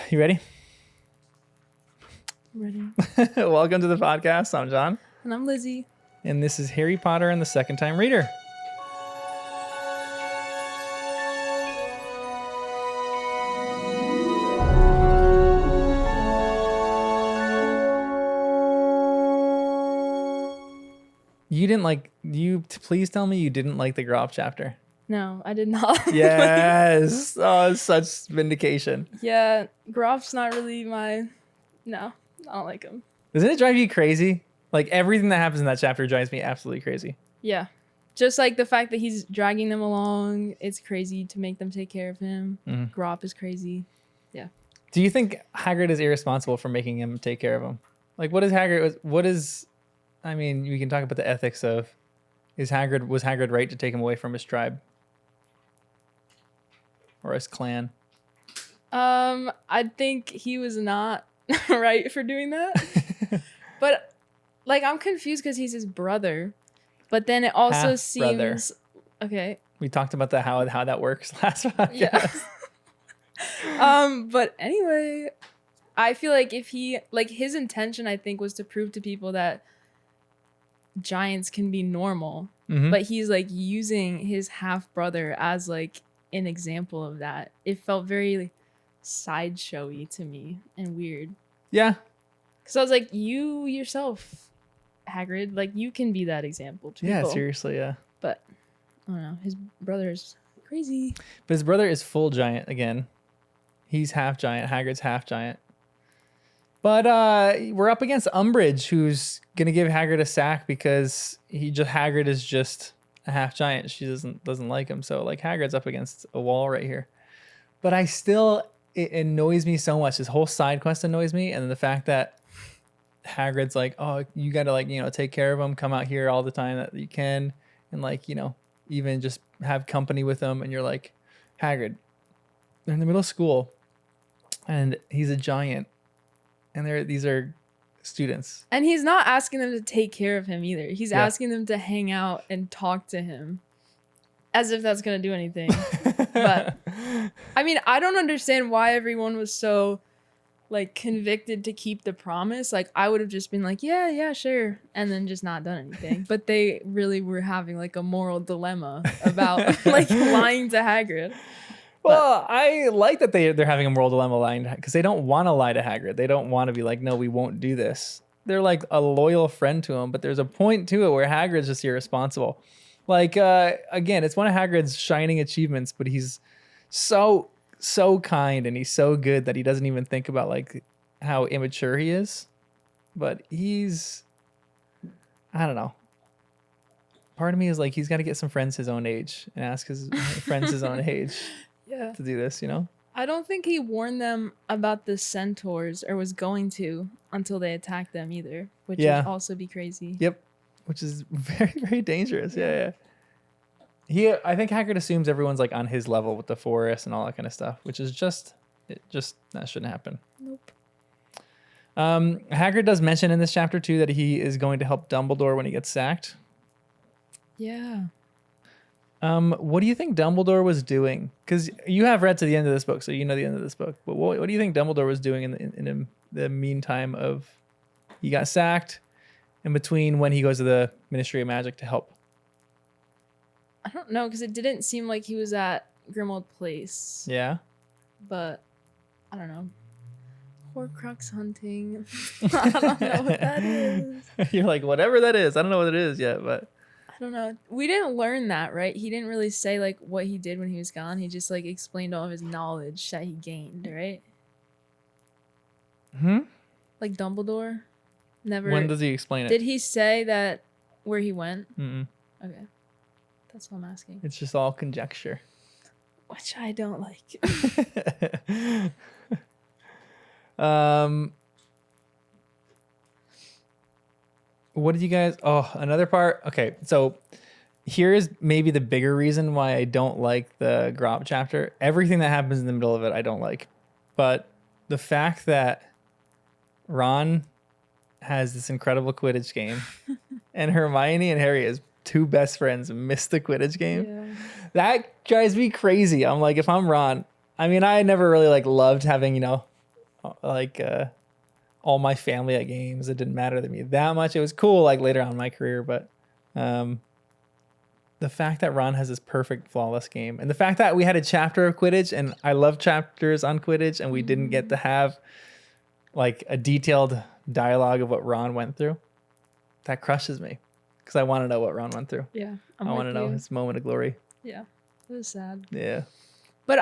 You ready? Ready. Welcome to the podcast. I'm John. And I'm Lizzie. And this is Harry Potter and the Second Time Reader. Please tell me you didn't like the Groph chapter. No, I did not. Yes. Oh, such vindication. Yeah, Groff's not really my... No, I don't like him. Doesn't it drive you crazy? Like, everything that happens in that chapter drives me absolutely crazy. Yeah. Just like the fact that he's dragging them along, it's crazy to make them take care of him. Mm-hmm. Groff is crazy. Yeah. Do you think Hagrid is irresponsible for making him take care of him? Like, I mean, we can talk about the ethics of, was Hagrid right to take him away from his tribe? Or his clan? I think he was not right for doing that. But, like, I'm confused because he's his brother. But then it also Half-brother. seems... Okay. We talked about how that works last podcast. Yeah. But anyway, I feel like his intention, I think, was to prove to people that giants can be normal. Mm-hmm. But he's like using his half brother as like an example of that. It felt very sideshowy to me and weird. Yeah. Because I was like, you yourself, Hagrid, like you can be that example to people. Yeah, seriously, yeah. But I don't know, his brother's crazy. But his brother is full giant again. He's half giant. Hagrid's half giant. But we're up against Umbridge, who's gonna give Hagrid a sack because Hagrid is just a half giant. She doesn't like him, so like Hagrid's up against a wall right here. But it annoys me so much. This whole side quest annoys me, and then the fact that Hagrid's like, oh, you gotta take care of him. Come out here all the time that you can, and even just have company with him. And you're like, Hagrid, they're in the middle of school, and he's a giant. And these are students. And he's not asking them to take care of him either. He's asking them to hang out and talk to him as if that's going to do anything. But I mean, I don't understand why everyone was so like convicted to keep the promise. Like I would have just been like, yeah, sure. And then just not done anything. But they really were having like a moral dilemma about like lying to Hagrid. Well, I like that they're having a moral dilemma lying because they don't want to lie to Hagrid. They don't want to be like, no, we won't do this. They're like a loyal friend to him, but there's a point to it where Hagrid's just irresponsible. Like, again, it's one of Hagrid's shining achievements, but he's so kind and he's so good that he doesn't even think about like how immature he is. But I don't know. Part of me is like, he's got to get some friends his own age and ask his friends his own age. Yeah. To do this, I don't think he warned them about the centaurs or was going to until they attacked them either, which would also be crazy. Yep. Which is very, very dangerous. Yeah. I think Hagrid assumes everyone's like on his level with the forest and all that kind of stuff, which is that shouldn't happen. Nope. Hagrid does mention in this chapter too that he is going to help Dumbledore when he gets sacked. Yeah. What do you think Dumbledore was doing? Because you have read to the end of this book, so you know the end of this book. But what do you think Dumbledore was doing in the meantime of he got sacked, in between when he goes to the Ministry of Magic to help? I don't know, because it didn't seem like he was at Grimmauld Place. Yeah. But I don't know. Horcrux hunting. I don't know what that is. You're like, whatever that is. I don't know what it is yet, but. I don't know. We didn't learn that, right? He didn't really say like what he did when he was gone. He just like explained all of his knowledge that he gained, right? Like Dumbledore never. When does he explain it? Did he say that where he went? Mm-mm. Okay, that's what I'm asking. It's just all conjecture, which I don't like. What did you guys... Oh, another part. Okay, so here is maybe the bigger reason why I don't like the Groph chapter. Everything that happens in the middle of it, I don't like. But the fact that Ron has this incredible Quidditch game and Hermione and Harry as two best friends miss the Quidditch game, that drives me crazy. I'm like, if I'm Ron... I mean, I never really like loved having, like all my family at games. It didn't matter to me that much. It was cool like later on in my career, but the fact that Ron has this perfect flawless game, and the fact that we had a chapter of Quidditch, and I love chapters on Quidditch, and we didn't get to have like a detailed dialogue of what Ron went through, that crushes me because I want to know what Ron went through. Yeah. I want to know his moment of glory. Yeah. It was sad. Yeah. But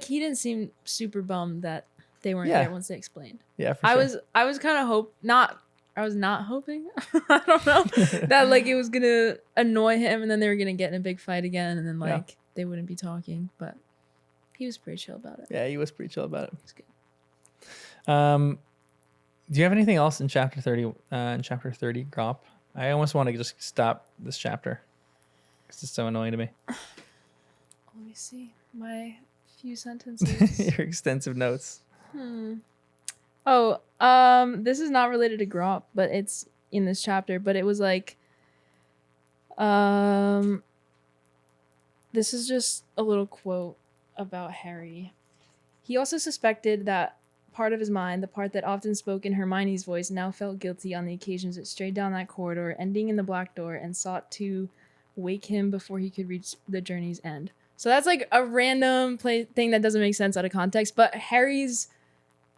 he didn't seem super bummed that they weren't there once they explained. Yeah, for sure. I was kind of I was not hoping. I don't know that like it was gonna annoy him, and then they were gonna get in a big fight again, and then like they wouldn't be talking. But he was pretty chill about it. Yeah, he was pretty chill about it. It's good. Do you have anything else in chapter 30? In chapter 30, Grop? I almost want to just stop this chapter because it's so annoying to me. Let me see my few sentences. Your extensive notes. Oh, this is not related to Grop, but it's in this chapter. But it was like, this is just a little quote about Harry. He also suspected that part of his mind, the part that often spoke in Hermione's voice, now felt guilty on the occasions it strayed down that corridor, ending in the black door, and sought to wake him before he could reach the journey's end. So that's like a random thing that doesn't make sense out of context, but Harry's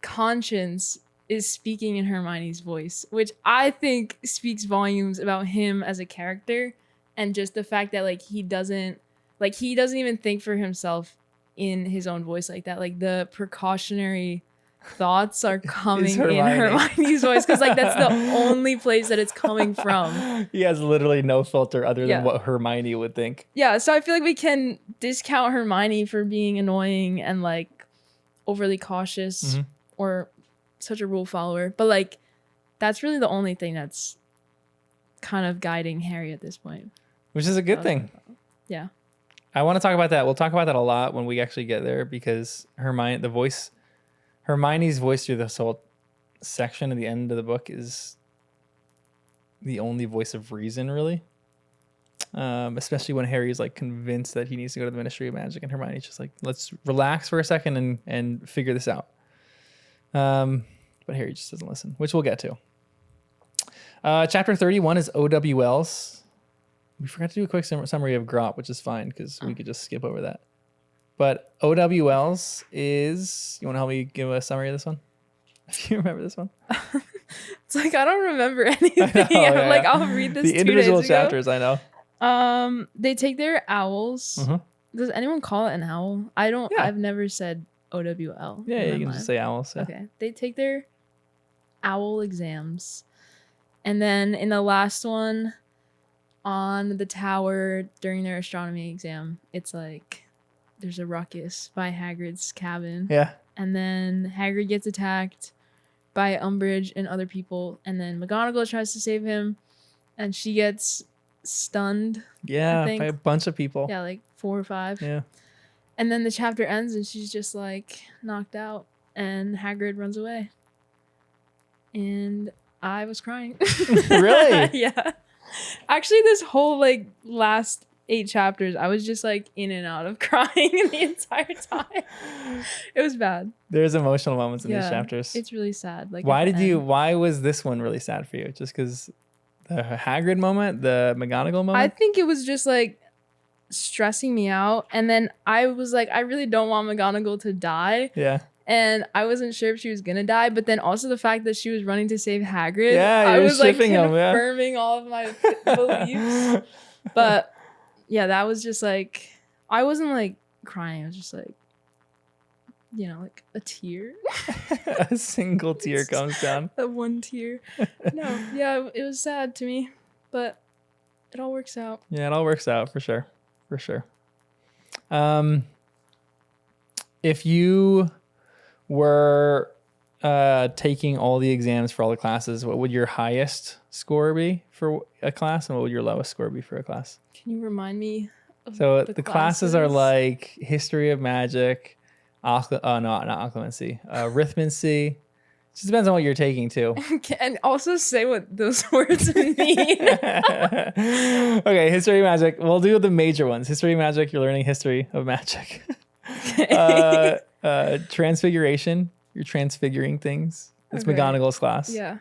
conscience is speaking in Hermione's voice, which I think speaks volumes about him as a character, and just the fact that like he doesn't even think for himself in his own voice like that. Like the precautionary thoughts are coming in Hermione's voice because like that's the only place that it's coming from. He has literally no filter other than what Hermione would think. Yeah, so I feel like we can discount Hermione for being annoying and like overly cautious or such a rule follower, but like that's really the only thing that's kind of guiding Harry at this point, which is a good thing. Yeah, I want to talk about that. We'll talk about that a lot when we actually get there, because Hermione's voice through this whole section at the end of the book is the only voice of reason, really. Especially when Harry's like convinced that he needs to go to the Ministry of Magic, and Hermione's just like, let's relax for a second and figure this out. But Harry just doesn't listen, which we'll get to. Chapter 31 is OWLs. We forgot to do a quick summary of Grop, which is fine because we could just skip over that. But OWLs is... You want to help me give a summary of this one? If you remember this one? It's like, I don't remember anything. I'll read this 2 days ago. The individual chapters, I know. They take their owls. Does anyone call it an owl? I don't. Yeah. I've never said OWL. Yeah, you can just say owls. Yeah. Okay. They take their owl exams. And then in the last one, on the tower during their astronomy exam, it's like there's a ruckus by Hagrid's cabin. Yeah. And then Hagrid gets attacked by Umbridge and other people. And then McGonagall tries to save him. And she gets stunned. Yeah, by a bunch of people. Yeah, like 4 or 5. Yeah. And then the chapter ends and she's just like knocked out. And Hagrid runs away. And I was crying. Really? Yeah. Actually, this whole like last 8 chapters, I was just like in and out of crying the entire time. It was bad. There's emotional moments in these chapters. It's really sad. Like, why was this one really sad for you? Just because the Hagrid moment, the McGonagall moment? I think it was just like stressing me out. And then I was like, I really don't want McGonagall to die. Yeah. And I wasn't sure if she was gonna die, but then also the fact that she was running to save Hagrid. Yeah, I was like confirming all of my beliefs. But yeah, that was just like, I wasn't like crying. I was just like, you know, like a tear. A single tear comes down. That one tear. No, yeah, it was sad to me, but it all works out. Yeah, it all works out for sure. For sure. If you were taking all the exams for all the classes, what would your highest score be for a class, and what would your lowest score be for a class? Can you remind me of so the classes are like History of Magic, not Occlumency, Arithmancy. Just depends on what you're taking too. And also say what those words mean. Okay, History of Magic. We'll do the major ones. History of Magic, you're learning history of magic. Transfiguration, You're transfiguring things. It's Okay. McGonagall's class. Yeah.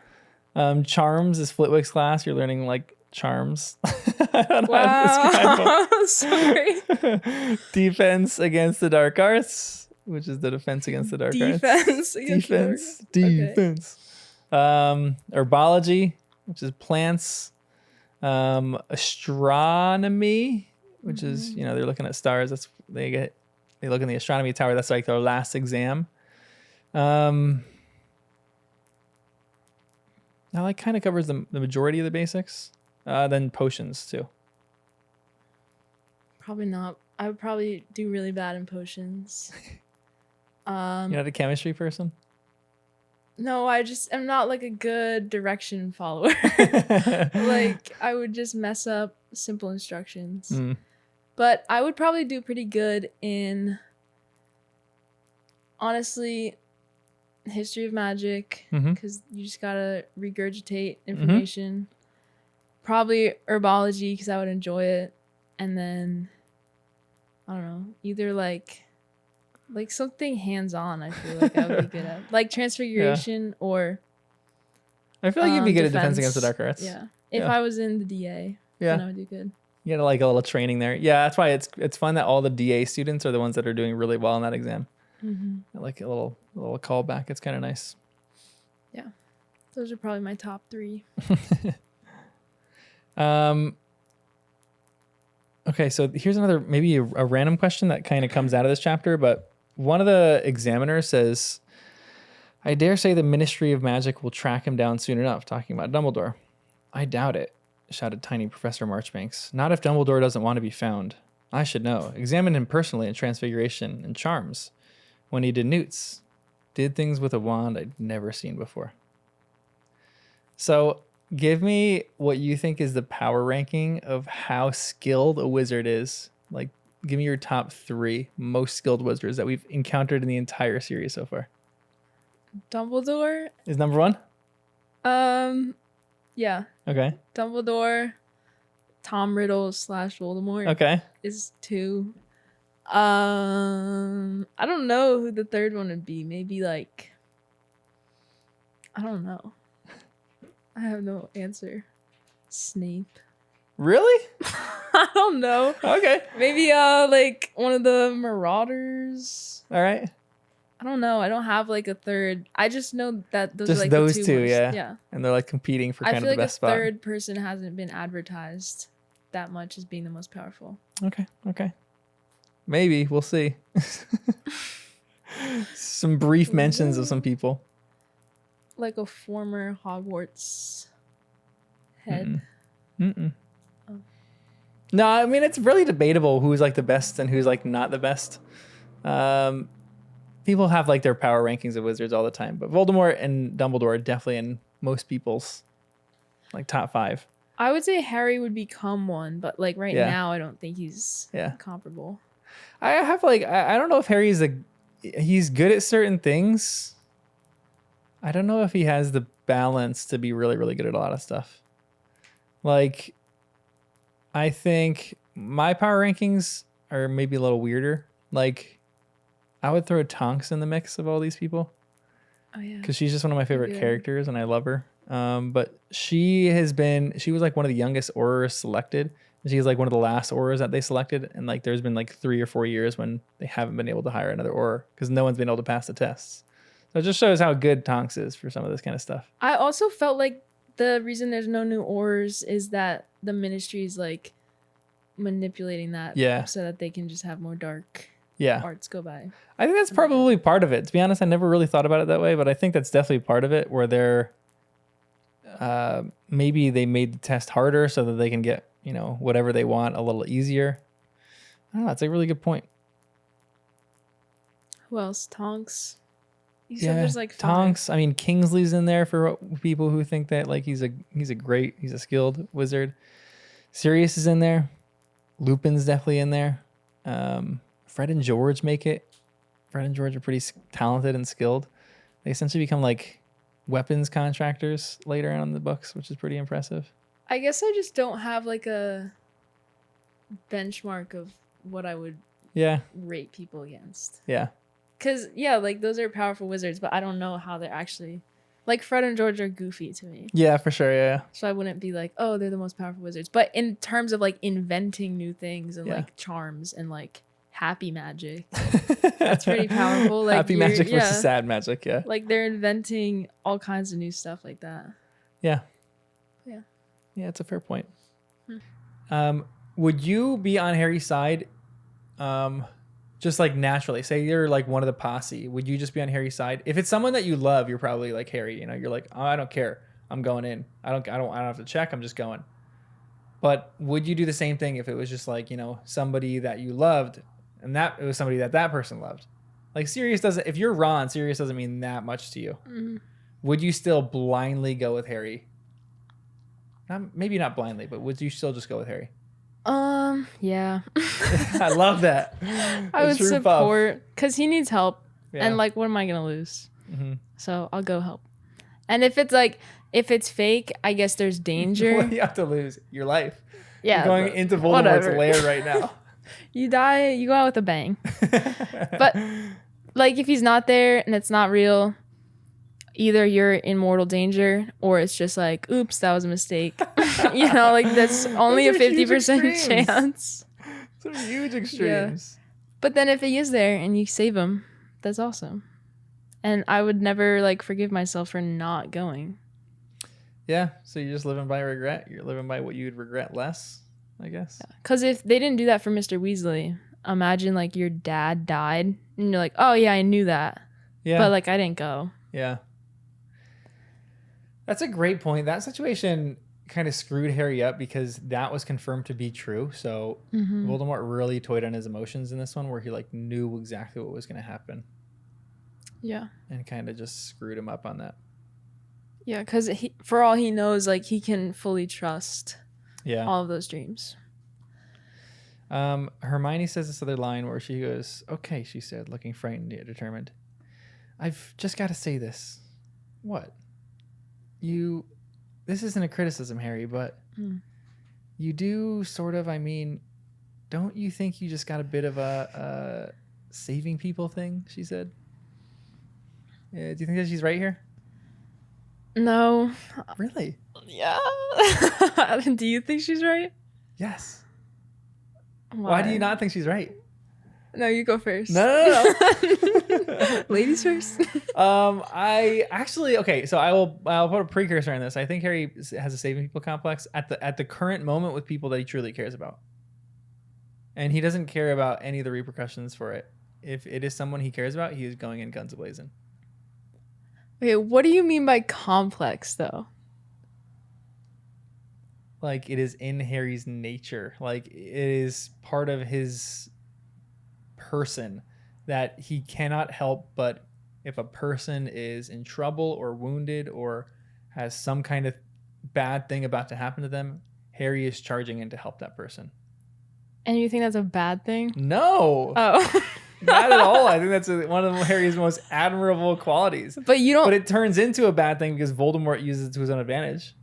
Charms is Flitwick's class. You're learning like charms. I don't know how to describe them. Sorry. Defense against the dark arts, which is the defense against the dark arts. Defense. against the dark- Defense. Herbology, which is plants. Astronomy, which is, they're looking at stars. They look in the astronomy tower. That's like their last exam. That like kind of covers the majority of the basics. Then potions too. Probably not. I would probably do really bad in potions. You're not a chemistry person? No, I'm not like a good direction follower. Like I would just mess up simple instructions. But I would probably do pretty good in, honestly, history of magic, because you just gotta regurgitate information. Probably herbology, because I would enjoy it. And then, I don't know, either like something hands-on. I feel like I would be good at, like transfiguration or. I feel like you'd be good at defense against the dark arts. Yeah, if I was in the DA, then I would do good. You get like a little training there. Yeah, that's why it's fun that all the DA students are the ones that are doing really well in that exam. Like a little callback. It's kind of nice. Yeah, those are probably my top 3. Okay, so here's another maybe a random question that kind of comes out of this chapter, but one of the examiners says, "I dare say the Ministry of Magic will track him down soon enough," talking about Dumbledore. "I doubt it," shouted tiny Professor Marchbanks. "Not if Dumbledore doesn't want to be found. I should know. Examined him personally in Transfiguration and Charms when he did Newts. Did things with a wand I'd never seen before." So give me what you think is the power ranking of how skilled a wizard is. Like, give me your top 3 most skilled wizards that we've encountered in the entire series so far. Dumbledore is number 1? Yeah. Okay. Dumbledore, Tom Riddle / Voldemort. Okay. Is 2. I don't know who the third one would be. Maybe like, I don't know. I have no answer. Snape. Really? I don't know. Okay. Maybe like one of the Marauders. All right. I don't know. I don't have like a third. I just know that those Just are like those the 2 two, ones. yeah. And they're like competing for I kind feel of the like best a spot. third person hasn't been advertised that much as being the most powerful. Okay. Maybe. We'll see. Some brief mentions of some people. Like a former Hogwarts head. No, I mean, it's really debatable who's like the best and who's like not the best. People have like their power rankings of wizards all the time, but Voldemort and Dumbledore are definitely in most people's like top 5. I would say Harry would become one, but like right Yeah. now, I don't think he's comparable. I have like, I don't know if Harry's he's good at certain things. I don't know if he has the balance to be really, really good at a lot of stuff. Like, I think my power rankings are maybe a little weirder. Like, I would throw Tonks in the mix of all these people. Oh yeah. Because she's just one of my favorite Good. characters and I love her. But she was like one of the youngest Aurors selected. She's like one of the last Aurors that they selected. And like, there's been like 3 or 4 years when they haven't been able to hire another Auror because no one's been able to pass the tests. So it just shows how good Tonks is for some of this kind of stuff. I also felt like the reason there's no new Aurors is that the ministry is like manipulating that so that they can just have more dark arts go by. I think that's probably part of it. To be honest, I never really thought about it that way, but I think that's definitely part of it where they're maybe they made the test harder so that they can get, whatever they want a little easier. I don't know. It's a really good point. Who else? Tonks. You said there's like 5. Tonks. I mean, Kingsley's in there for people who think that like he's a skilled wizard. Sirius is in there. Lupin's definitely in there. Fred and George make it. Fred and George are pretty talented and skilled. They essentially become like weapons contractors later on in the books, which is pretty impressive. I guess I just don't have like a benchmark of what I would rate people against. Yeah. Because, yeah, like, those are powerful wizards, but I don't know how they're actually... Like, Fred and George are goofy to me. Yeah, for sure. Yeah. So I wouldn't be like, oh, they're the most powerful wizards. But in terms of, like, inventing new things and, like, charms and, like, happy magic, that's pretty powerful. Like, happy magic versus sad magic, yeah. Like, they're inventing all kinds of new stuff like that. Yeah. Yeah. Yeah, it's a fair point. Would you be on Harry's side just like naturally? Say you're like one of the posse. Would you just be on Harry's side? If it's someone that you love, you're probably like Harry, you know, you're like, oh, I don't care. I'm going in. I don't have to check. I'm just going. But would you do the same thing if it was just like, you know, somebody that you loved and that it was somebody that person loved? Like Sirius doesn't, if you're Ron, Sirius doesn't mean that much to you. Mm-hmm. Would you still blindly go with Harry? Maybe not blindly, but would you still just go with Harry? Yeah. I love that. I would support because he needs help. Yeah. And like, what am I going to lose? Mm-hmm. So I'll go help. And if it's fake, I guess there's danger. What do you have to lose? Your life. Yeah. You're going into Voldemort's lair right now. You die, you go out with a bang. But like, if he's not there and it's not real, either you're in mortal danger or it's just like, oops, that was a mistake. You know, like that's only a 50% chance. Some huge extremes. Yeah. But then if he is there and you save him, that's awesome. And I would never like forgive myself for not going. Yeah. So you're just living by regret. You're living by what you'd regret less, I guess. Because if they didn't do that for Mr. Weasley, imagine like your dad died and you're like, oh yeah, I knew that. Yeah. But like I didn't go. Yeah. That's a great point. That situation kind of screwed Harry up because that was confirmed to be true. So Voldemort really toyed on his emotions in this one where he like knew exactly what was going to happen. Yeah. And kind of just screwed him up on that. Yeah, because for all he knows, like he can fully trust all of those dreams. Hermione says this other line where she goes, okay, she said, looking frightened yet determined. I've just got to say this. What? This isn't a criticism, Harry, but you do sort of, I mean, don't you think you just got a bit of a saving people thing, she said? Yeah, do you think that she's right here? No. Really? Yeah. Do you think she's right? Yes. Why do you not think she's right? No, you go first. No. Ladies first. I actually so I'll put a precursor on this. I think Harry has a saving people complex at the current moment with people that he truly cares about. And he doesn't care about any of the repercussions for it. If it is someone he cares about, he is going in guns a-blazing. Okay, what do you mean by complex though? Like it is in Harry's nature. Like it is part of his person that he cannot help but if a person is in trouble or wounded or has some kind of bad thing about to happen to them, Harry is charging in to help that person. And you think that's a bad thing? No. Oh. Not at all. I think that's one of Harry's most admirable qualities. But you don't. But it turns into a bad thing because Voldemort uses it to his own advantage.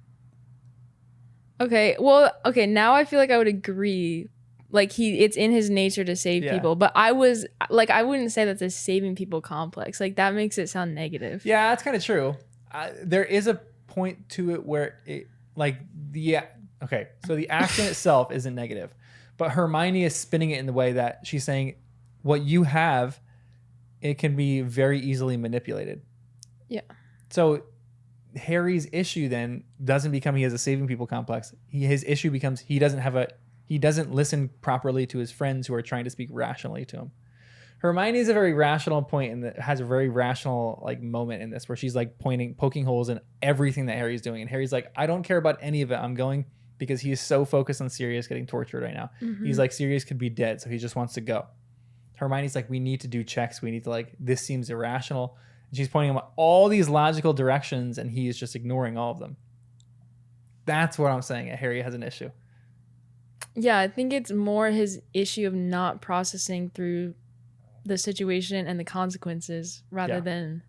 Okay. Well, okay. Now I feel like I would agree. Like it's in his nature to save people. But I wouldn't say that's a saving people complex. Like that makes it sound negative. Yeah, that's kind of true. There is a point to it where it so the action itself isn't negative, but Hermione is spinning it in the way that she's saying, what you have, it can be very easily manipulated. Yeah. So Harry's issue then doesn't become he has a saving people complex. His issue becomes he doesn't listen properly to his friends who are trying to speak rationally to him. Hermione is a very rational point and has a very rational like moment in this where she's like poking holes in everything that Harry's doing. And Harry's like, I don't care about any of it. I'm going because he is so focused on Sirius getting tortured right now. Mm-hmm. He's like, Sirius could be dead, so he just wants to go. Hermione's like, we need to do checks. We need to like, this seems irrational. And she's pointing him out all these logical directions and he is just ignoring all of them. That's what I'm saying. Harry has an issue. Yeah, I think it's more his issue of not processing through the situation and the consequences rather than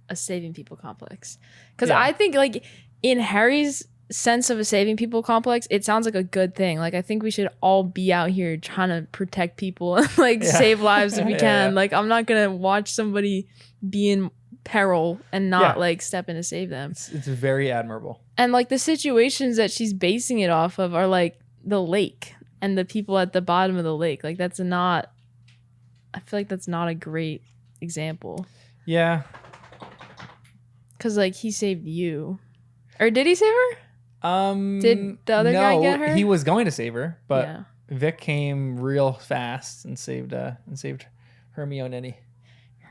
a saving people complex. Because I think like in Harry's sense of a saving people complex, it sounds like a good thing. Like I think we should all be out here trying to protect people and like save lives if we can. Like I'm not gonna watch somebody be in peril and not like step in to save them. It's very admirable. And like the situations that she's basing it off of are like the lake and the people at the bottom of the lake. Like I feel like that's not a great example. Yeah. Cause like he saved you. Or did he save her? Did the other guy get her? He was going to save her, but Vic came real fast and saved Hermione.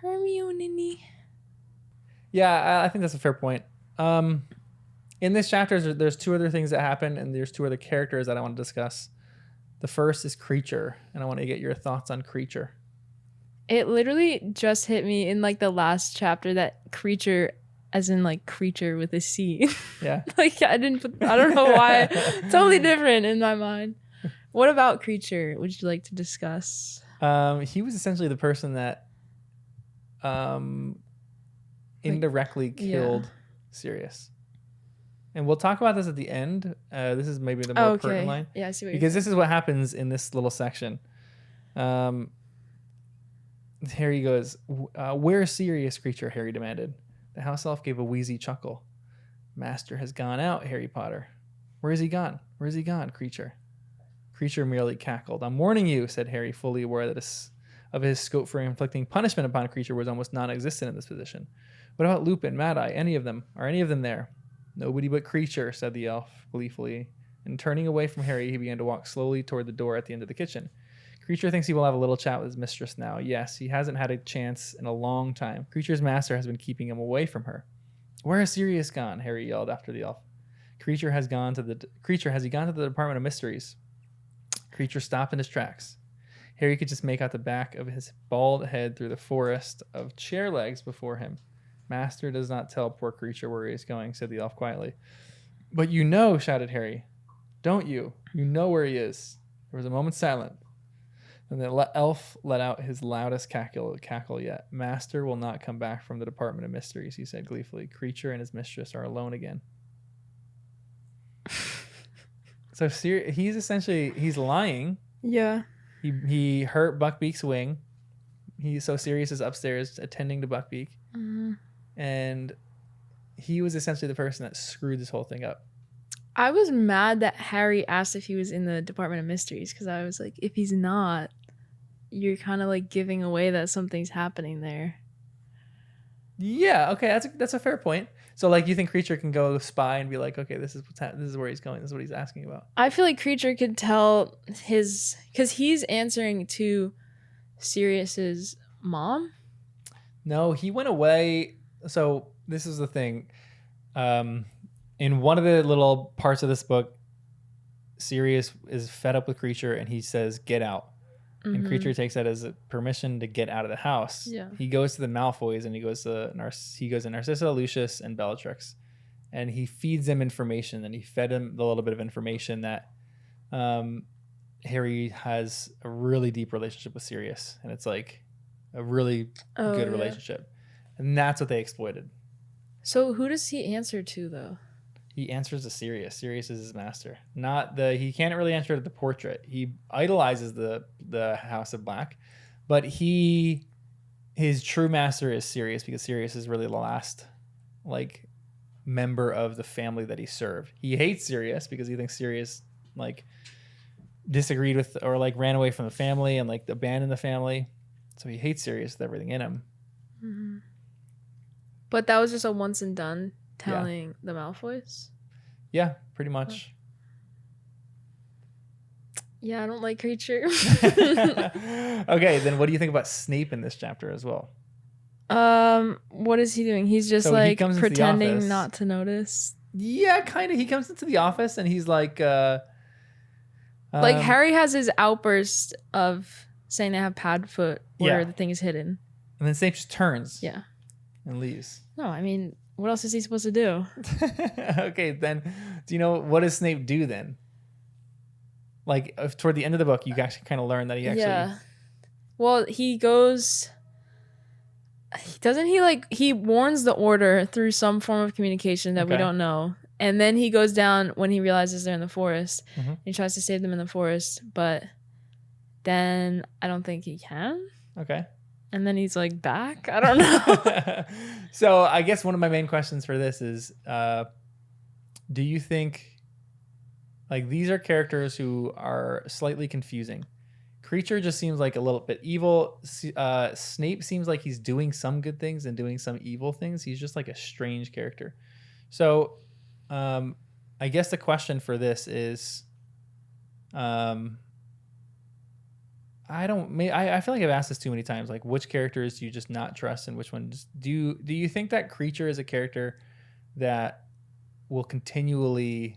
Hermione. Yeah, I think that's a fair point. In this chapter, there's two other things that happen, and there's two other characters that I want to discuss. The first is Kreacher, and I want to get your thoughts on Kreacher. It literally just hit me in like the last chapter that Kreacher, as in like creature with a C. Yeah. Like I don't know why. Totally different in my mind. What about Kreacher would you like to discuss? He was essentially the person that indirectly killed Sirius. And we'll talk about this at the end. This is maybe the more pertinent line. Yeah, I see what because this is what happens in this little section. Harry goes, "Where's Sirius, Kreacher?" Harry demanded. The house elf gave a wheezy chuckle. "Master has gone out, Harry Potter." "Where is he gone? Where is he gone, Kreacher?" Kreacher merely cackled. "I'm warning you," said Harry, fully aware that of his scope for inflicting punishment upon Kreacher was almost non-existent in this position. "What about Lupin, Mad-Eye, any of them? Are any of them there?" "Nobody but Kreacher," said the elf gleefully. And turning away from Harry, he began to walk slowly toward the door at the end of the kitchen. Kreacher thinks he will have a little chat with his mistress now. Yes, he hasn't had a chance in a long time. Kreacher's master has been keeping him away from her. "Where has Sirius gone?" Harry yelled after the elf. Kreacher, has he gone to the Department of Mysteries?" Kreacher stopped in his tracks. Harry could just make out the back of his bald head through the forest of chair legs before him. "Master does not tell poor Kreacher where he is going," said the elf quietly. "But you know," shouted Harry. "Don't you? You know where he is." There was a moment's silence. And the elf let out his loudest cackle yet. "Master will not come back from the Department of Mysteries," he said gleefully. "Kreacher and his mistress are alone again." So he's lying. Yeah. He hurt Buckbeak's wing. Sirius is upstairs attending to Buckbeak. Mm-hmm. And he was essentially the person that screwed this whole thing up. I was mad that Harry asked if he was in the Department of Mysteries because I was like, if he's not, you're kind of like giving away that something's happening there. Yeah, okay, that's a fair point. So like you think Kreacher can go spy and be like, okay, this is where he's going. This is what he's asking about. I feel like Kreacher could tell because he's answering to Sirius's mom. No, he went away. So this is the thing. In one of the little parts of this book, Sirius is fed up with Kreacher and he says, "Get out." Mm-hmm. And Kreacher takes that as a permission to get out of the house. Yeah. He goes to the Malfoys and he goes to Narcissa, Lucius, and Bellatrix. And he feeds them information, and he fed him the little bit of information that Harry has a really deep relationship with Sirius. And it's like a really good relationship. And that's what they exploited. So who does he answer to, though? He answers to Sirius. Sirius is his master. He can't really answer to the portrait. He idolizes the House of Black, but his true master is Sirius, because Sirius is really the last like member of the family that he served. He hates Sirius because he thinks Sirius like disagreed with or like ran away from the family and like abandoned the family. So he hates Sirius with everything in him. Mm-hmm. But that was just a once and done telling the Malfoys? Yeah, pretty much. Yeah, I don't like Kreacher. Okay, then what do you think about Snape in this chapter as well? What is he doing? He's just like pretending not to notice. Yeah, kind of. He comes into the office and he's like Harry has his outburst of saying they have Padfoot where the thing is hidden. And then Snape just turns. Yeah. And leaves. No, I mean, what else is he supposed to do? Okay, then do you know what does Snape do then? Like toward the end of the book, you actually kind of learn that he actually. Yeah. Well, he goes. Doesn't he he warns the Order through some form of communication that we don't know, And then he goes down when he realizes they're in the forest. Mhm. And he tries to save them in the forest, but then I don't think he can. Okay. And then he's like back. I don't know. So I guess one of my main questions for this is, do you think like these are characters who are slightly confusing? Kreacher just seems like a little bit evil. Snape seems like he's doing some good things and doing some evil things. He's just like a strange character. So I guess the question for this is, I feel like I've asked this too many times. Like, which characters do you just not trust, and which ones do you think that Kreacher is a character that will continually,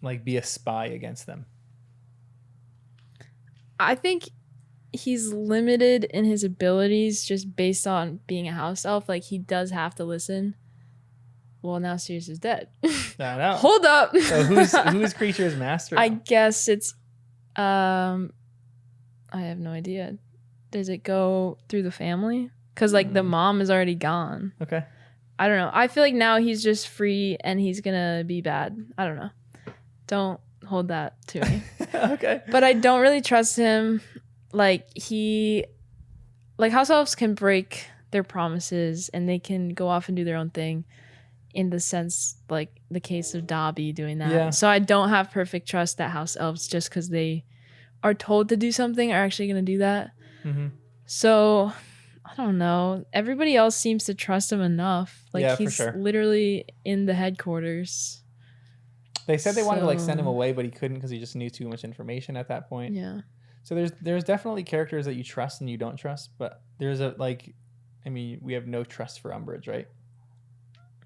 like, be a spy against them? I think he's limited in his abilities just based on being a house elf. Like, he does have to listen. Well, now Sirius is dead. I know. Hold up. So who's Kreacher's master? I guess it's I have no idea. Does it go through the family? Because like the mom is already gone. Okay. I don't know. I feel like now he's just free and he's gonna be bad. I don't know. Don't hold that to me. Okay. But I don't really trust him. Like house elves can break their promises and they can go off and do their own thing, in the sense like the case of Dobby doing that. Yeah. So I don't have perfect trust that house elves, just because they are told to do something, are actually going to do that. Mm-hmm. So I don't know. Everybody else seems to trust him enough. Like, Yeah, for he's sure. literally in the headquarters. They said they wanted to like send him So- away, but he couldn't because he just knew too much information at that point. Yeah. So there's definitely characters that you trust and you don't trust, but there's we have no trust for Umbridge, right?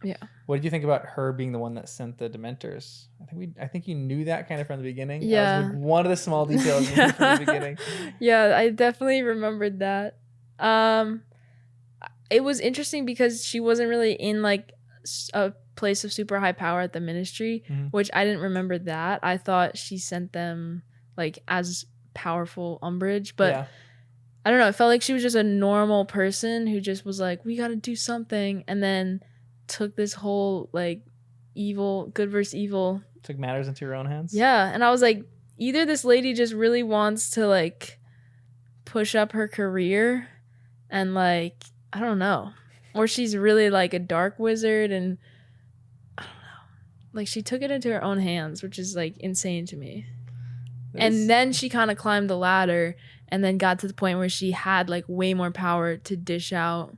Yeah. What did you think about her being the one that sent the Dementors? I think you knew that kind of from the beginning. That Yeah. was like one of the small details from the beginning. Yeah, I definitely remembered that. It was interesting because she wasn't really in like a place of super high power at the Ministry, Mhm. which I didn't remember that. I thought she sent them like as powerful Umbridge, but yeah. I don't know. It felt like she was just a normal person who just was like, we got to do something, and then took this whole like good versus evil. Took matters into her own hands. Yeah, and I was like, either this lady just really wants to like push up her career, and like I don't know, or she's really like a dark wizard, and I don't know, like she took it into her own hands, which is like insane to me. And then she kind of climbed the ladder and then got to the point where she had like way more power to dish out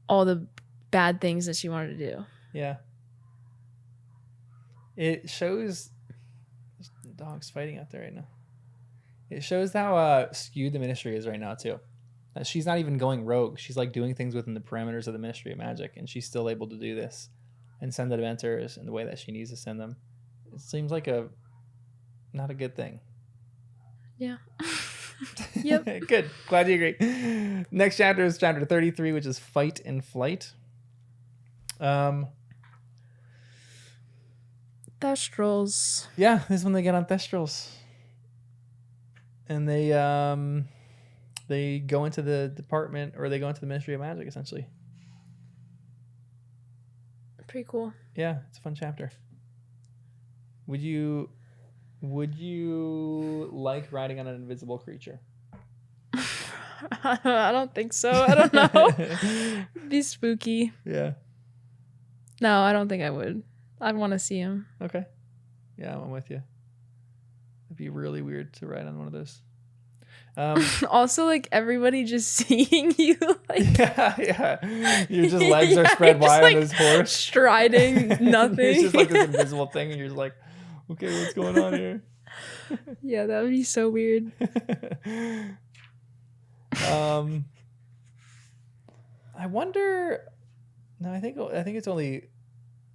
all the bad things that she wanted to do. Yeah. It shows dogs fighting out there right now. It shows how skewed the Ministry is right now too. That she's not even going rogue. She's like doing things within the parameters of the Ministry of Magic, and she's still able to do this and send the Dementors in the way that she needs to send them. It seems like not a good thing. Yeah. Yep. Good. Glad you agree. Next chapter is chapter 33, which is Fight and Flight. Thestrals. Yeah, this is when they get on Thestrals. And they go into the department, or they go into the Ministry of Magic, essentially. Pretty cool. Yeah, it's a fun chapter. Would you like riding on an invisible creature? I don't think so. I don't know. Be spooky. Yeah. No, I don't think I would. I'd want to see him. Okay. Yeah, I'm with you. It'd be really weird to ride on one of those. Also, like everybody just seeing you, like yeah. Your just legs are Yeah, spread you're just, wide like, on this horse. striding nothing. It's just like this invisible thing, and you're just like, okay, what's going on here? Yeah, that would be so weird. I wonder. No, I think it's only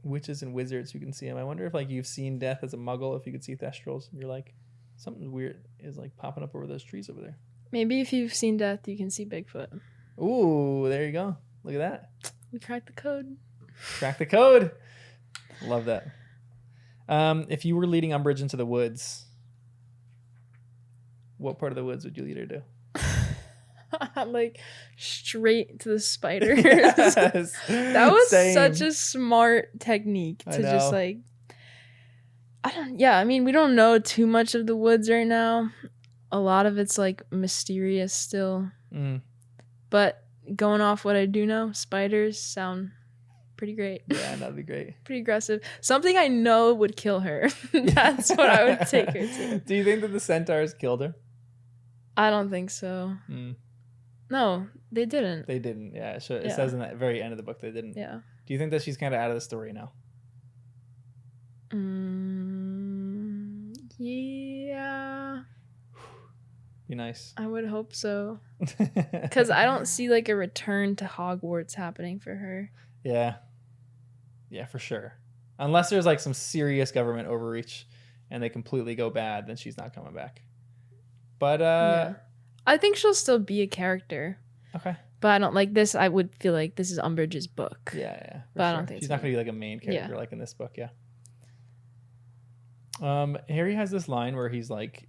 witches and wizards who can see him. I wonder if like you've seen Death as a Muggle, if you could see Thestrals, and you're like, something weird is like popping up over those trees over there. Maybe if you've seen Death, you can see Bigfoot. Ooh, there you go. Look at that. We cracked the code. Crack the code. Love that. If you were leading Umbridge into the woods, what part of the woods would you lead her to? Like straight to the spiders. Yes. That was Same. such a smart technique I to just know. like I mean, we don't know too much of the woods right now. A lot of it's like mysterious still. Mm. But going off what I do know, spiders sound pretty great. Yeah, that'd be great. Pretty aggressive. Something I know would kill her. That's what I would take her to. Do you think that the centaurs killed her? I don't think so. Mm. No, they didn't. They didn't. Yeah, so it Yeah. says in the very end of the book they didn't. Yeah. Do you think that she's kind of out of the story now? Yeah. Be nice. I would hope so. Because I don't see like a return to Hogwarts happening for her. Yeah. Yeah, for sure. Unless there's like some serious government overreach and they completely go bad, then she's not coming back. But Yeah. I think she'll still be a character. okay. But I don't like this. I would feel like this is Umbridge's book. Yeah, yeah. for But I don't think she's so. not gonna be like a main character Yeah. like in this book, yeah. Harry has this line where he's like,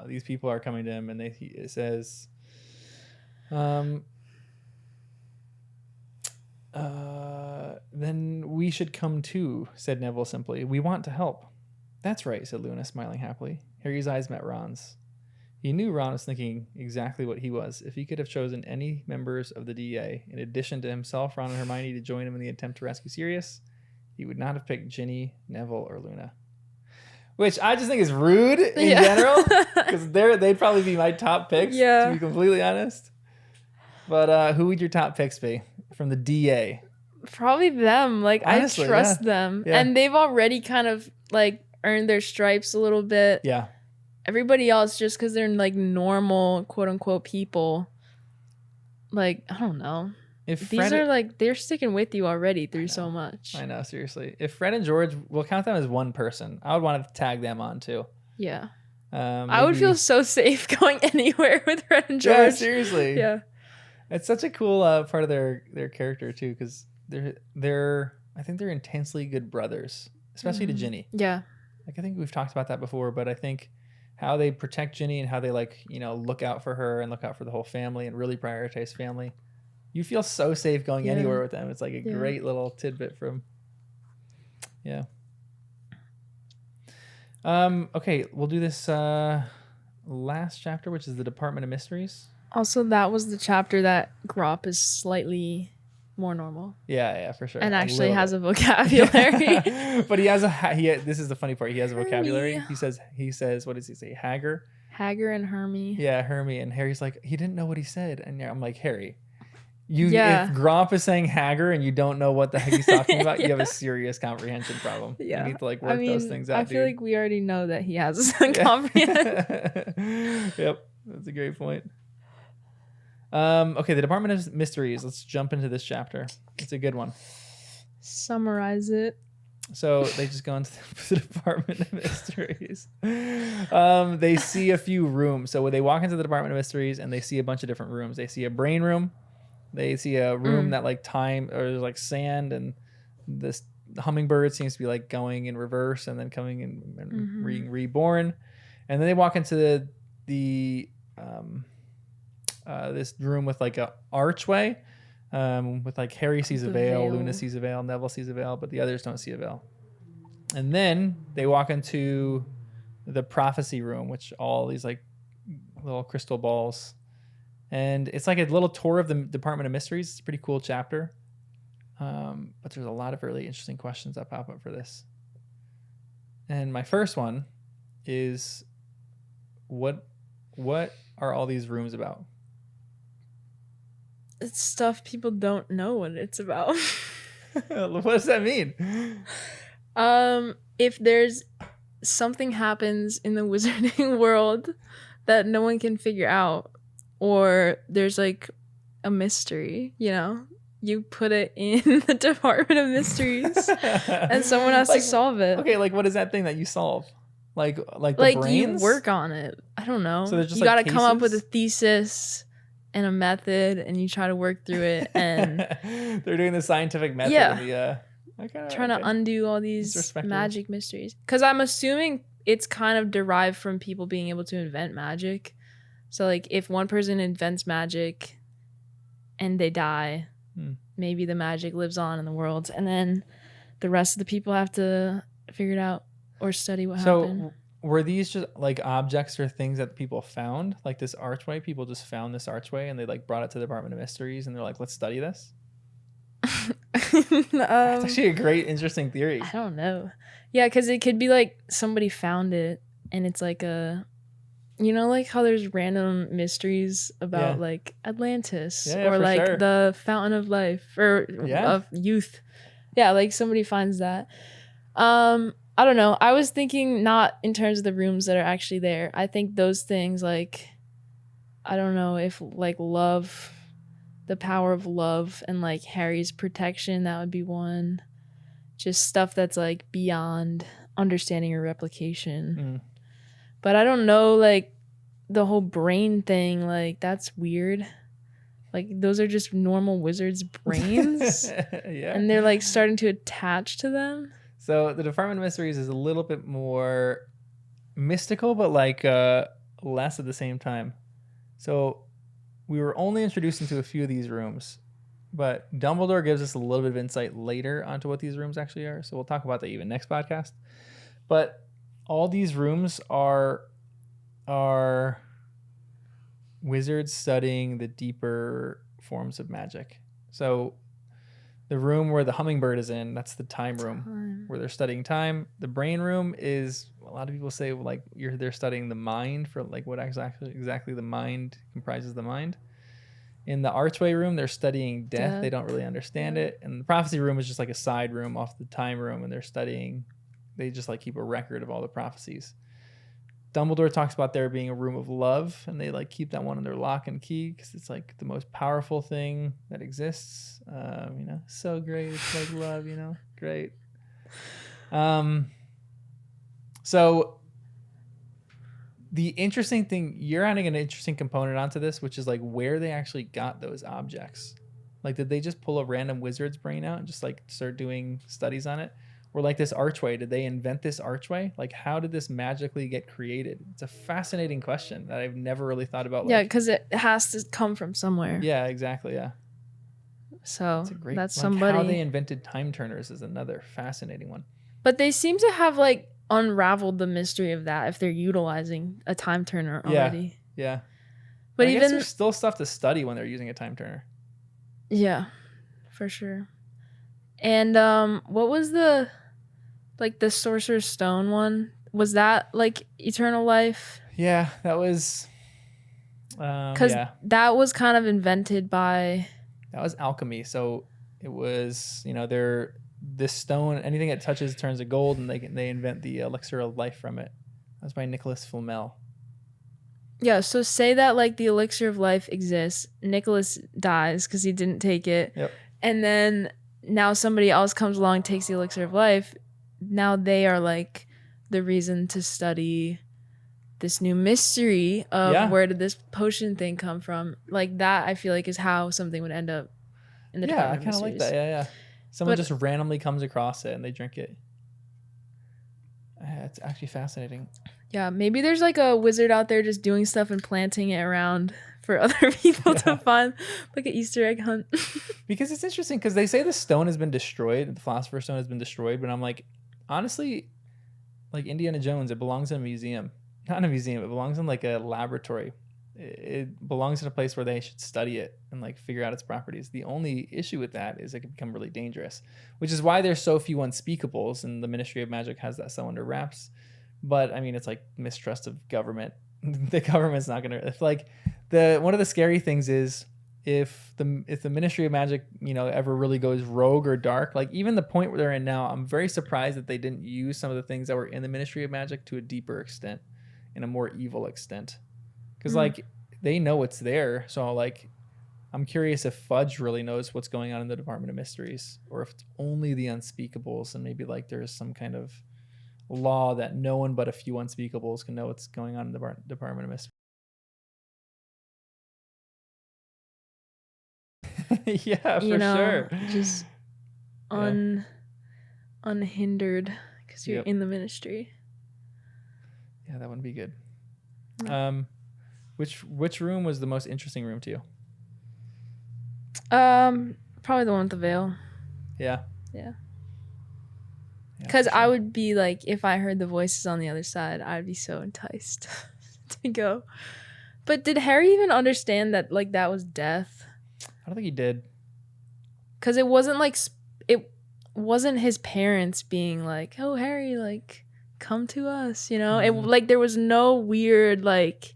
these people are coming to him, and it says, then we should come too, said Neville simply. We want to help. That's right, said Luna, smiling happily. Harry's eyes met Ron's. He knew Ron was thinking exactly what he was. If he could have chosen any members of the DA, in addition to himself, Ron and Hermione, to join him in the attempt to rescue Sirius, he would not have picked Ginny, Neville, or Luna. Which I just think is rude in general, because they'd probably be my top picks, to be completely honest. But who would your top picks be from the DA? Probably them. Like, Honestly, I trust them. Yeah. And they've already kind of like earned their stripes a little bit. Yeah. Everybody else, just because they're like normal, quote unquote, people, like, I don't know. If These Fred, are like, they're sticking with you already through so much. I know, seriously. If Fred and George, we'll count them as one person. I would want to tag them on too. Yeah. I would Maybe- feel so safe going anywhere with Fred and George. Yeah, seriously. Yeah. It's such a cool part of their character too, because they're I think they're intensely good brothers, especially to Ginny. Yeah. Like I think we've talked about that before, but I think how they protect Ginny and how they look out for her and look out for the whole family and really prioritize family. You feel so safe going Yeah. anywhere with them. It's like a Yeah. great little tidbit from. Yeah. Okay, we'll do this last chapter, which is the Department of Mysteries. Also, that was the chapter that Grop is slightly more normal Yeah, for sure. and A actually little has bit. a vocabulary. But he has this is the funny part. He has a vocabulary. Hermie. He says, what does he say? Hager? Hager and Hermie. Yeah, Hermie. And Harry's like, he didn't know what he said. And I'm like, Harry, if Gromp is saying Hager and you don't know what the heck he's talking about, you have a serious comprehension problem. Yeah. You need to work those things out, I feel dude. like we already know that he has a comprehension. Yep, that's a great point. Okay, the Department of Mysteries. Let's jump into this chapter. It's a good one. Summarize it. So they just go into the Department of Mysteries. They see a few rooms. So when they walk into the Department of Mysteries and they see a bunch of different rooms. They see a brain room. They see a room that there's like sand, and the hummingbird seems to be like going in reverse and then coming in and being reborn. And then they walk into the this room with like a archway. With like Harry sees a The veil, veil. Luna sees a veil, Neville sees a veil, but the others don't see a veil. And then they walk into the prophecy room, which all these like little crystal balls. And it's like a little tour of the Department of Mysteries. It's a pretty cool chapter. But there's a lot of really interesting questions that pop up for this. And my first one is what are all these rooms about? It's stuff people don't know what it's about. What does that mean? If there's something happens in the wizarding world that no one can figure out, or there's like a mystery, you put it in the Department of Mysteries and someone has to solve it. Okay, like what is that thing that you solve? Like the Like you brains? work on it. I don't know. So there's just you like got to come up with a cases? thesis and a method, and you try to work through it and They're doing the scientific method. Yeah. Okay, trying to undo all these respectable. magic mysteries. Because I'm assuming it's kind of derived from people being able to invent magic. So like if one person invents magic and they die, maybe the magic lives on in the world, and then the rest of the people have to figure it out or study what happened. Were these just like objects or things that people found? Like this archway, people just found this archway and they like brought it to the Department of Mysteries and they're like, let's study this. It's actually a great, interesting theory. I don't know. Yeah, because it could be like somebody found it and it's like like how there's random mysteries about like Atlantis or like the Fountain of Life or of youth. Yeah, like somebody finds that. I don't know. I was thinking not in terms of the rooms that are actually there. I think those things like, I don't know if like love, the power of love and like Harry's protection, that would be one. Just stuff that's like beyond understanding or replication. But I don't know, like the whole brain thing, like that's weird. Like those are just normal wizards' brains. And they're like starting to attach to them. So the Department of Mysteries is a little bit more mystical, but like less at the same time. So we were only introduced into a few of these rooms, but Dumbledore gives us a little bit of insight later onto what these rooms actually are. So we'll talk about that even next podcast. But all these rooms are wizards studying the deeper forms of magic. So the room where the hummingbird is in, that's the time room where they're studying time. The brain room is, a lot of people say like they're studying the mind for like what exactly the mind comprises the mind. In the archway room, they're studying death. They don't really understand it. And the prophecy room is just like a side room off the time room, and they just like keep a record of all the prophecies. Dumbledore talks about there being a room of love, and they like keep that one under lock and key because it's like the most powerful thing that exists. So great. It's like love, great. So the interesting thing, you're adding an interesting component onto this, which is like where they actually got those objects. Like, did they just pull a random wizard's brain out and just like start doing studies on it? Or like this archway, did they invent this archway? Like, how did this magically get created? It's a fascinating question that I've never really thought about. Yeah, because it has to come from somewhere. Yeah, exactly. Yeah. So that's somebody. How they invented time turners is another fascinating one. But they seem to have like unraveled the mystery of that if they're utilizing a time turner already. Yeah. But I guess there's still stuff to study when they're using a time turner. Yeah, for sure. And what was the Sorcerer's Stone one? Was that like eternal life? Yeah, that was. Because that was kind of invented by. That was alchemy. So it was, this stone, anything it touches turns to gold, and they invent the elixir of life from it. That was by Nicholas Flamel. Yeah, so say that like the elixir of life exists. Nicholas dies because he didn't take it. Yep. And then now somebody else comes along, takes the elixir of life. Now they are like the reason to study this new mystery of where did this potion thing come from. Like that, I feel like is how something would end up in the Department of Mysteries. I kind of like that. Yeah. Someone just randomly comes across it and they drink it. It's actually fascinating. Yeah, maybe there's like a wizard out there just doing stuff and planting it around for other people to find, like an Easter egg hunt. Because it's interesting because they say the stone has been destroyed, the Philosopher's Stone has been destroyed, but I'm like, honestly, like Indiana Jones, it belongs in a museum. Not in a museum, it belongs in like a laboratory. It belongs in a place where they should study it and like figure out its properties. The only issue with that is it can become really dangerous, which is why there's so few unspeakables, and the Ministry of Magic has that so under wraps. But I mean, it's like mistrust of government. The government's not gonna, if like one of the scary things is if the Ministry of Magic, ever really goes rogue or dark, like even the point where they're in now, I'm very surprised that they didn't use some of the things that were in the Ministry of Magic to a deeper extent, in a more evil extent. Because like they know it's there, so like I'm curious if Fudge really knows what's going on in the Department of Mysteries, or if it's only the unspeakables, and maybe like there's some kind of law that no one but a few unspeakables can know what's going on in the Department of Mysteries. Yeah, for sure. Just unhindered because you're in the ministry. Yeah, that wouldn't be good. Which room was the most interesting room to you? Probably the one with the veil. Yeah. Yeah. Yeah, Because for I sure. would be like, if I heard the voices on the other side, I'd be so enticed to go. But did Harry even understand that like that was death? I don't think he did. Because it wasn't like it wasn't his parents being like, "Oh, Harry, like come to us," you know. It Mhm. like there was no weird like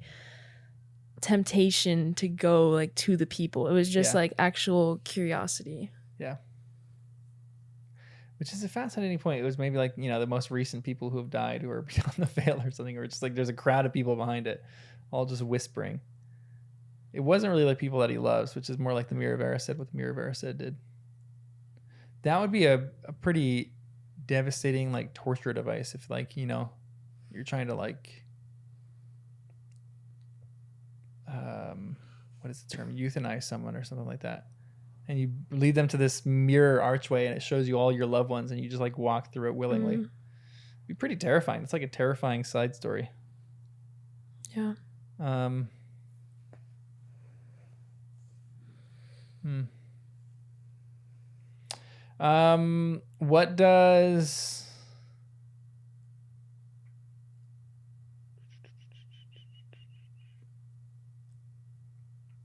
temptation to go like to the people. It was just Yeah. like actual curiosity. Yeah. Which is a fascinating point. It was maybe like, the most recent people who have died who are beyond the veil or something, or just like there's a crowd of people behind it, all just whispering. It wasn't really like people that he loves, which is more like the Mirror of Erised, what the Mirror of Erised did. That would be a pretty devastating like torture device if like, you're trying to like what is the term? Euthanize someone or something like that. And you lead them to this mirror archway and it shows you all your loved ones and you just like walk through it willingly. It'd be pretty terrifying. It's like a terrifying side story. Yeah. What does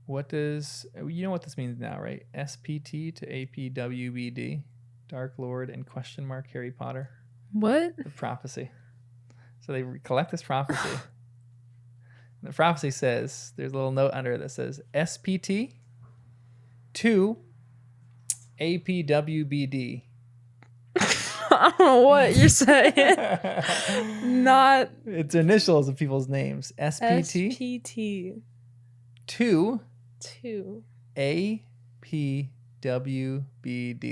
what this means now, right? SPT to APWBD, Dark Lord and question mark Harry Potter. What? The prophecy. So they collect this prophecy. And the prophecy says, there's a little note under it that says SPT to APWBD. I don't know what you're saying. Not It's initials of people's names. SPT SPT to 2. APWBD.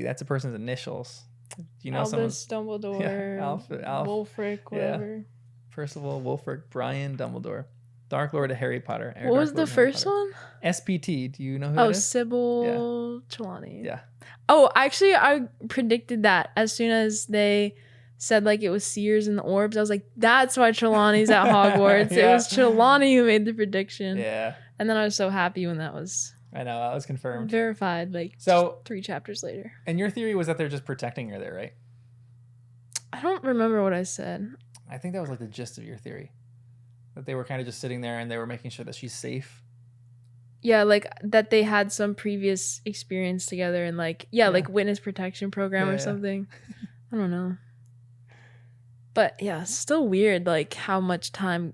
That's a person's initials. Do you know Albus someone? Dumbledore. Yeah, Alf, Wulfric, whatever. Percival, Wulfric, Brian, Dumbledore. Dark Lord of Harry Potter. What was the first one? SPT. Do you know who that is? Sybil Trelawney. Yeah. Oh, actually, I predicted that as soon as they said like it was Sears and the Orbs. I was like, that's why Trelawney's at Hogwarts. Yeah. It was Trelawney who made the prediction. Yeah. And then I was so happy when that was I know. That was confirmed. verified, like So 3 chapters later. And your theory was that they're just protecting her there, right? I don't remember what I said. I think that was like the gist of your theory. That they were kind of just sitting there and they were making sure that she's safe. Yeah, like that they had some previous experience together and like, like witness protection program or something. I don't know. But yeah, it's still weird like how much time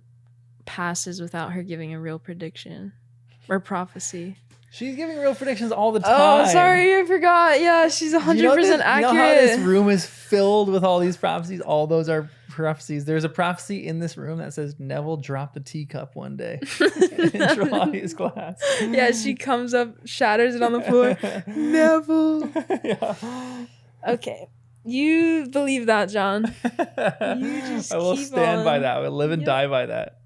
passes without her giving a real prediction or prophecy. She's giving real predictions all the time. Oh, sorry, I forgot. Yeah, she's 100% accurate. You know how this room is filled with all these prophecies? All those are prophecies. There's a prophecy in this room that says Neville dropped a teacup one day in Trelawney's class. Yeah, she comes up, shatters it on the floor. Neville. Yeah. Okay. You believe that, John. You just I will keep stand by on. that. I will live and die by that.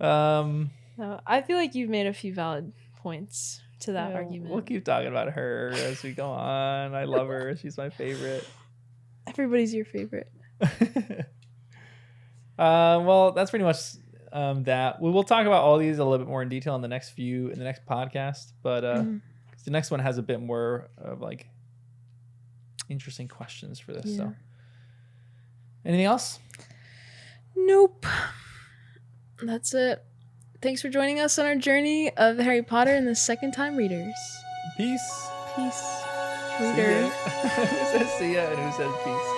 No, I feel like you've made a few valid points to that Yeah, argument. We'll keep talking about her as we go on. I love her. She's my favorite. Everybody's your favorite. Well, that's pretty much that. We will talk about all these a little bit more in detail in the next podcast. But the next one has a bit more of like interesting questions for this. Yeah. So, anything else? Nope. That's it. Thanks for joining us on our journey of Harry Potter and the Second Time Readers. Peace. Peace. See Reader. ya. Who says see ya and who says peace?